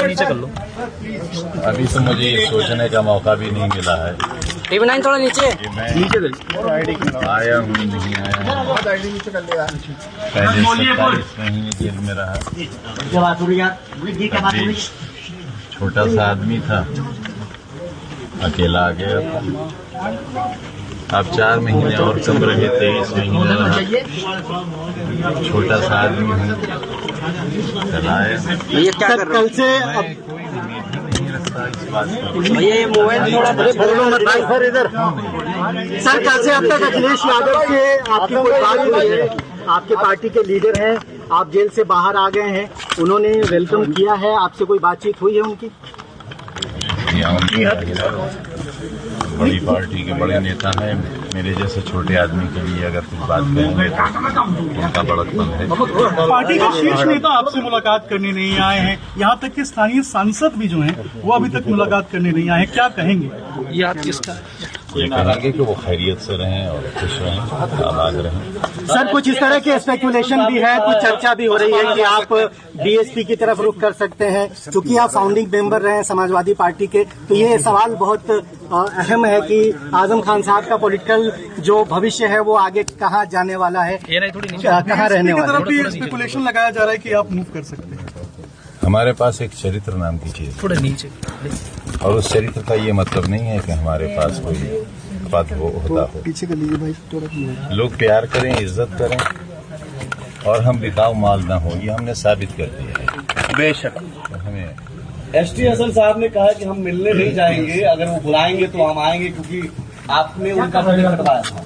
नीचे कर लो। अभी तो मुझे ये सोचने का मौका भी नहीं मिला है। टीवी 9 थोड़ा नीचे नीचे आया हूँ नहीं आया। पहले 27 महीने जेल में रहा। छोटा सा आदमी था, अकेला आ गया था। अब 4 महीने और कम रहे, 23 महीने रहा। छोटा सा आदमी हूँ, चलाया। ये क्या कर रहे हो? कल से भैया ये मोबाइल थोड़ा सर इधर सर, कल से अब तक अखिलेश यादव से आपकी कोई बात हुई है? आपके पार्टी के लीडर हैं, आप जेल से बाहर आ गए हैं, उन्होंने वेलकम किया है, आपसे कोई बातचीत हुई है उनकी? बड़ी पार्टी के बड़े नेता हैं, मेरे जैसे छोटे आदमी के लिए अगर कुछ बात करेंगे तो उनका बड़कपन है। पार्टी के शीर्ष नेता आपसे मुलाकात करने नहीं आए हैं, यहाँ तक कि स्थानीय सांसद भी जो हैं वो अभी तक मुलाकात करने नहीं आए हैं, क्या कहेंगे? याद किसका? ये कहेंगे कि वो खैरियत से रहें और खुश रहें, आबाद रहें। सर कुछ इस तरह के स्पेकुलेशन भी है, कुछ चर्चा भी हो रही है कि आप बीएसपी की तरफ रुख कर सकते हैं, क्योंकि आप फाउंडिंग मेंबर रहे हैं समाजवादी पार्टी के। तो ये सवाल बहुत अहम है कि आजम खान साहब का पॉलिटिकल जो भविष्य है वो आगे कहाँ जाने वाला है, कहाँ रहने वाला है। भी स्पेकुलेशन लगाया जा रहा है कि आप मूव कर सकते हैं। हमारे पास एक चरित्र नाम की चीज थोड़ा नीचे, और उस चरित्र का ये मतलब नहीं है कि हमारे पास कोई पद होता हो। पीछे कर लीजिए भाई थोड़ा। लोग प्यार करें, इज्जत करें और हम बिकाऊ माल ना हो, ये हमने साबित कर दिया है। बेशक हमें एसटी हसन साहब ने कहा कि हम मिलने नहीं जाएंगे, अगर वो बुलाएंगे तो हम आएंगे, क्योंकि आपने उनका टिकट कटवाया था।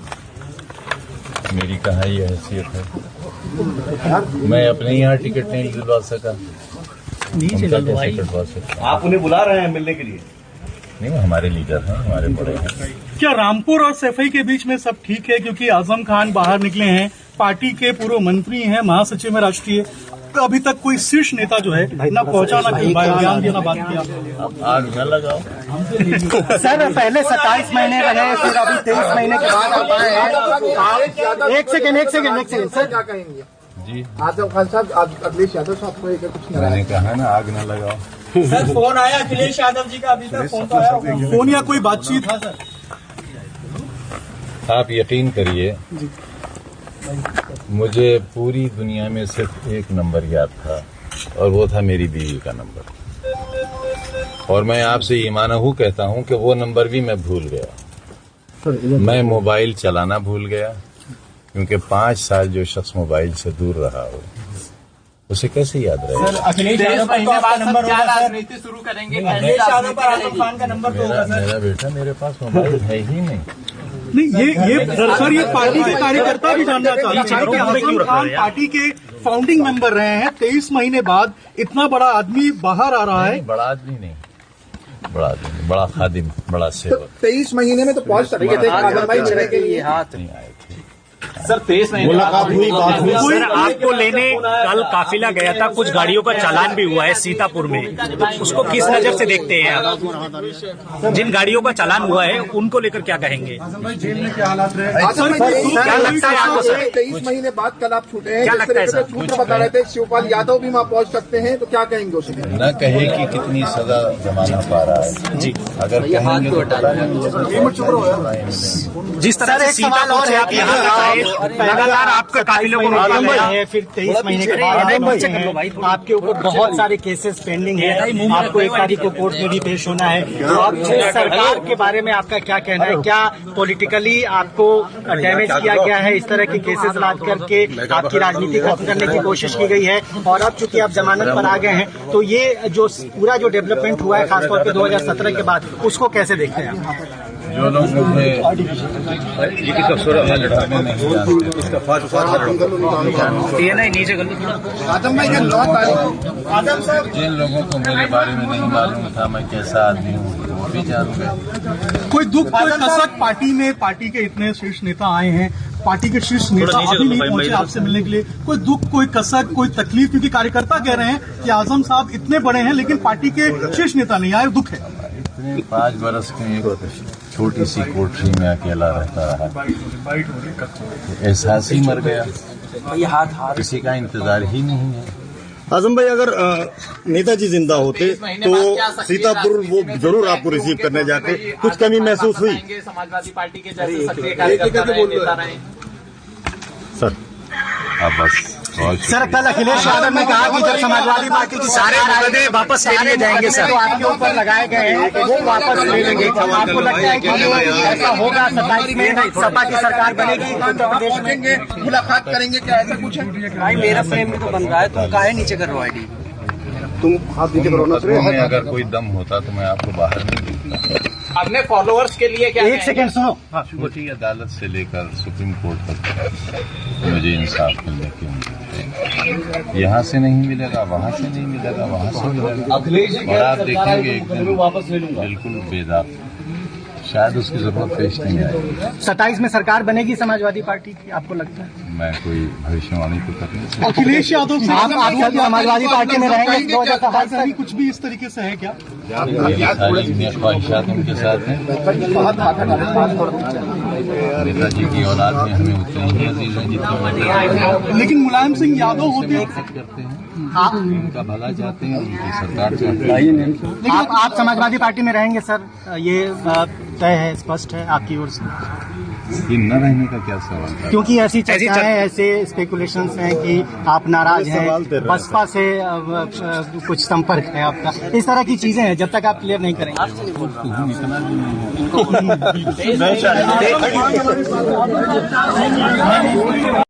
मेरी कहाँ ये हैसियत है, मैं अपने यहाँ टिकट नहीं दिलवा सका, नीचे उनका कर लो भाई। कैसे कटवा सकता? आप उन्हें बुला रहे हैं मिलने के लिए? नहीं, वो हमारे लीडर हैं, हमारे बड़े हैं। क्या रामपुर और सैफई के बीच में सब ठीक है? क्योंकि आजम खान बाहर निकले हैं, पार्टी के पूर्व मंत्री हैं, महासचिव है राष्ट्रीय, तो अभी तक कोई शीर्ष नेता जो है ना पहुंचा, ना कोई बयान दिया, ना बात किया। आग न लगाओ। सर पहले 27 महीने रहे, फिर अभी 23 महीने के बाद आप आए हैं। एक सेकेंड सर, क्या कहेंगे जी, आजम खान साहब, अखिलेश यादव साहब को लेकर कुछ मैंने कहा ना, आग न लगाओ। सर फोन आया अखिलेश यादव जी का, अभी तक फोन तो आया होगा। फोन या कोई बातचीत? आप यकीन करिए, मुझे पूरी दुनिया में सिर्फ एक नंबर याद था, और वो था मेरी बीवी का नंबर। और मैं आपसे ईमानहू कहता हूं कि वो नंबर भी मैं भूल गया। मैं मोबाइल चलाना भूल गया, क्योंकि 5 साल जो शख्स मोबाइल से दूर रहा हो उसे कैसे याद रहेगा? अखिलेश यादव पर नंबर होगा, राजनीति शुरू करेंगे। अखिलेश यादव पर आजम खान का नंबर तो होगा। मेरा बेटा, मेरे पास मोबाइल है ही नहीं। नहीं, ये सर ये पार्टी के कार्यकर्ता भी जानना चाहते हैं कि आजम खान पार्टी के फाउंडिंग मेंबर रहे हैं, 23 महीने बाद इतना बड़ा आदमी बाहर आ रहा है। बड़ा आदमी नहीं, बड़ा आदमी, बड़ा खादिम, बड़ा सेवक। 23 महीने में तो पहुंच सकते थे आजम भाई मिलने के लिए। हाथ नहीं आए थे। सर 23 महीने मुलाकात हुई, बात हुई। सर आपको लेने कल काफिला गया था, कुछ गाड़ियों का चालान भी हुआ है सीतापुर में, उसको किस नजर से देखते हैं आप? जिन गाड़ियों का चालान हुआ है उनको लेकर क्या कहेंगे? जेल में क्या हालात रहे? क्या लगता है आपको सर? 23 महीने बाद कल आप छूटे हैं, क्या जिस लगता है तरीके से सर? सूत्र बता रहे थे शिवपाल यादव भी वहाँ पहुँच सकते हैं, तो क्या कहेंगे उसे? न कहे कि कितनी सजा जमाना पा रहा है जी, अगर कहेंगे तो पता नहीं। जिस तरह से सीतापुर से आप यहाँ तक आए, लगातार आपका काफिलों को रोका गया है, फिर 23 महीने के बाद आपके ऊपर बहुत सारे केसेस पेंडिंग है, आपको 1 तारीख को कोर्ट में भी पेश होना है। तो आप सरकार के बारे में आपका क्या कहना है? क्या पॉलिटिकली आपको डैमेज किया गया है? इस तरह के केसेस लाद करके आपकी राजनीति खत्म करने की कोशिश की गई है, और अब चूंकि आप जमानत पर आ गए हैं, तो ये जो पूरा जो डेवलपमेंट हुआ है खासतौर पर 2017 के बाद, उसको कैसे देखते हैं आप? जो लोग मुझे ये नहीं नीचे कर लो। आजम भाई का 9 तारीख आजम साहब, जिन लोगों को मेरे बारे में नहीं मालूम था मैं कैसा आदमी हूँ वो भी जान गए। कोई दुख, कोई कसक पार्टी में? पार्टी के इतने शीर्ष नेता आए हैं, पार्टी के शीर्ष नेता अभी नहीं पहुंचे आपसे मिलने के लिए। कोई दुख, कोई कसक, कोई तकलीफ? क्योंकि कार्यकर्ता कह रहे हैं कि आजम साहब इतने बड़े हैं लेकिन पार्टी के शीर्ष नेता नहीं आए, दुख है। इतने 5 बरस के एक छोटी सी कोठरी में अकेला रहता रहा, एहसास ही मर गया, किसी का इंतजार ही नहीं है। आजम भाई, अगर नेताजी जिंदा होते तो सीतापुर वो जरूर आपको रिसीव करने जाते, कुछ कमी महसूस हुई? समाजवादी पार्टी के जैसे सक्रिय कार्यकर्ता रहे, नेता रहे। सर अब बस सर, कल अखिलेश यादव ने कहा कि जब समाजवादी पार्टी की सारे मुकदमे वापस ले लिए जाएंगे सर। तो आपके ऊपर लगाए गए हैं वो वापस ले लेंगे। आपको लगता है कि ऐसा होगा? 27 में सपा की सरकार बनेगी उत्तर प्रदेश में? मुलाकात करेंगे क्या, ऐसा कुछ है? भाई मेरा फ्रेम में तो बन रहा है, तुम काहे नीचे कर रहे हो आईडी? तुम हाथ नीचे करो ना। में अगर कोई दम होता तो मैं आपको बाहर नहीं देखता। अपने फॉलोअर्स के लिए क्या एक सेकंड सुनो। छोटी अदालत से लेकर सुप्रीम कोर्ट तक मुझे इंसाफ मिलने की उम्मीद है। यहाँ से नहीं मिलेगा, वहाँ से नहीं मिलेगा, वहाँ से मिलेगा, अखिलेश जी और आप देखेंगे एक दिन वापस ले लूंगा। बिल्कुल बेदाग, शायद उसकी जरूरत पेश नहीं आएगी। 27 में सरकार बनेगी समाजवादी पार्टी की, आपको लगता है? मैं कोई भविष्यवाणी तो कर नहीं सकता। अखिलेश यादव से आप समाजवादी पार्टी में रहेंगे 2027 तक? कुछ भी इस तरीके से है क्या? मेरी सारी ख्वाहिशात उनके साथ हैं। नेताजी की औलाद में हमें उतने ही अजीज हैं जितने लेकिन मुलायम सिंह यादव होते करते हैं, उनका भला चाहते हैं, उनकी सरकार चाहते हैं। लेकिन आप समाजवादी पार्टी में रहेंगे सर, ये तय है, स्पष्ट है आपकी ओर से? ये न रहने का क्या सवाल था? क्योंकि ऐसी चर्चाएं, ऐसे स्पेकुलेशंस हैं कि आप नाराज हैं, बसपा से कुछ संपर्क है आपका, इस तरह की चीजें हैं, जब तक आप क्लियर नहीं करेंगे। इतना भी नहीं है।